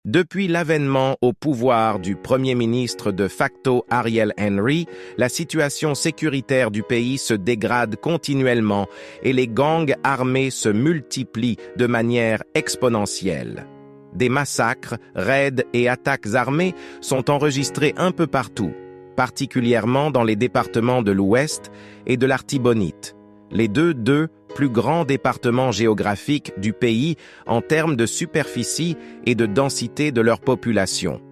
Depuis l'avènement au pouvoir du Premier ministre de facto Ariel Henry, la situation sécuritaire du pays se dégrade continuellement et les gangs armés se multiplient de manière exponentielle. Des massacres, raids et attaques armées sont enregistrés un peu partout, particulièrement dans les départements de l'Ouest et de l'Artibonite, les deux plus grands départements géographiques du pays en termes de superficie et de densité de leur population,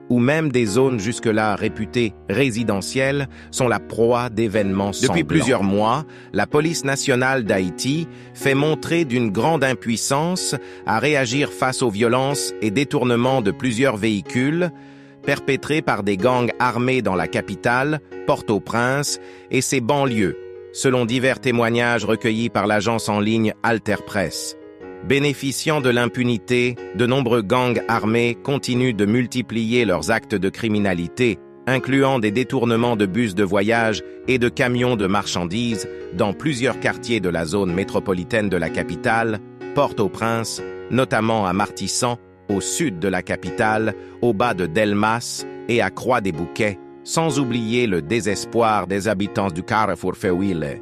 ou même des zones jusque-là réputées résidentielles sont la proie d'événements sanglants. Depuis plusieurs mois, la police nationale d'Haïti fait montrer d'une grande impuissance à réagir face aux violences et détournements de plusieurs véhicules perpétrés par des gangs armés dans la capitale, Port-au-Prince, et ses banlieues, selon divers témoignages recueillis par l'agence en ligne Alter Press. Bénéficiant de l'impunité, de nombreux gangs armés continuent de multiplier leurs actes de criminalité, incluant des détournements de bus de voyage et de camions de marchandises dans plusieurs quartiers de la zone métropolitaine de la capitale, Port-au-Prince, notamment à Martissan, au sud de la capitale, au bas de Delmas et à Croix-des-Bouquets, sans oublier le désespoir des habitants du Carrefour Feuille.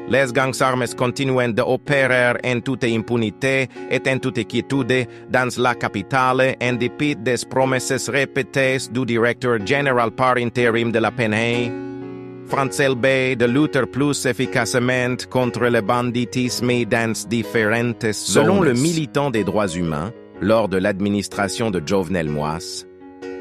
Les gangs armés continuent d'opérer en toute impunité et en toute quiétude dans la capitale en dépit des promesses répétées du directeur général par intérim de la PNA, Francel B, de lutter plus efficacement contre le banditisme dans différentes zones. Selon le militant des droits humains, lors de l'administration de Jovenel Moïse,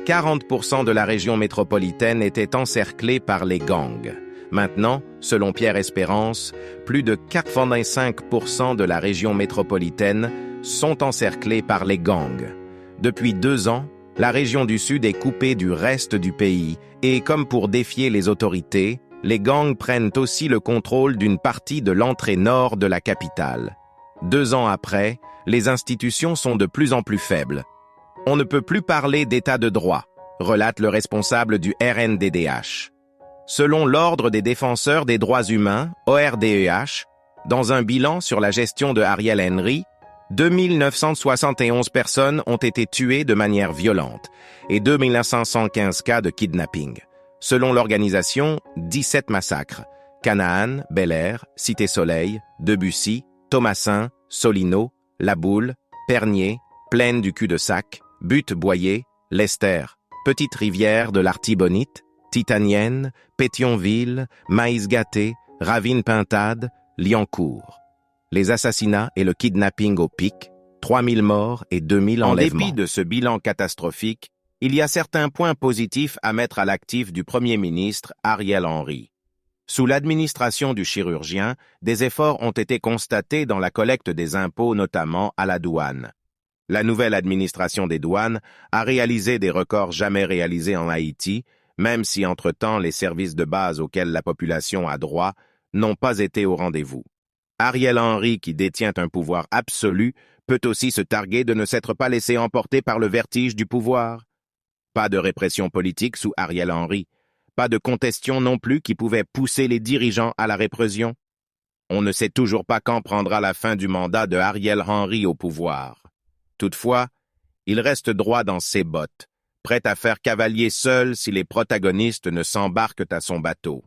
40% de la région métropolitaine était encerclée par les gangs. Maintenant, selon Pierre Espérance, plus de 85% de la région métropolitaine sont encerclés par les gangs. Depuis 2 ans, la région du Sud est coupée du reste du pays et, comme pour défier les autorités, les gangs prennent aussi le contrôle d'une partie de l'entrée nord de la capitale. 2 ans après, les institutions sont de plus en plus faibles. On ne peut plus parler d'état de droit, relate le responsable du RNDDH. Selon l'Ordre des défenseurs des droits humains, ORDEH, dans un bilan sur la gestion de Ariel Henry, 2971 personnes ont été tuées de manière violente et 2515 cas de kidnapping. Selon l'organisation, 17 massacres. Canaan, Bel-Air, Cité-Soleil, Debussy, Thomassin, Solino, La Boule, Pernier, Plaine du Cul-de-Sac, Butte-Boyer, Lester, Petite-Rivière de l'Artibonite, Titanienne, Pétionville, Maïs-Gâté, Ravine-Pintade, Liancourt. Les assassinats et le kidnapping au pic, 3000 morts et 2000 enlèvements. En dépit de ce bilan catastrophique, il y a certains points positifs à mettre à l'actif du Premier ministre Ariel Henry. Sous l'administration du chirurgien, des efforts ont été constatés dans la collecte des impôts, notamment à la douane. La nouvelle administration des douanes a réalisé des records jamais réalisés en Haïti, même si entre-temps les services de base auxquels la population a droit n'ont pas été au rendez-vous. Ariel Henry, qui détient un pouvoir absolu, peut aussi se targuer de ne s'être pas laissé emporter par le vertige du pouvoir. Pas de répression politique sous Ariel Henry, pas de contestation non plus qui pouvait pousser les dirigeants à la répression. On ne sait toujours pas quand prendra la fin du mandat de Ariel Henry au pouvoir. Toutefois, il reste droit dans ses bottes, prêt à faire cavalier seul si les protagonistes ne s'embarquent à son bateau.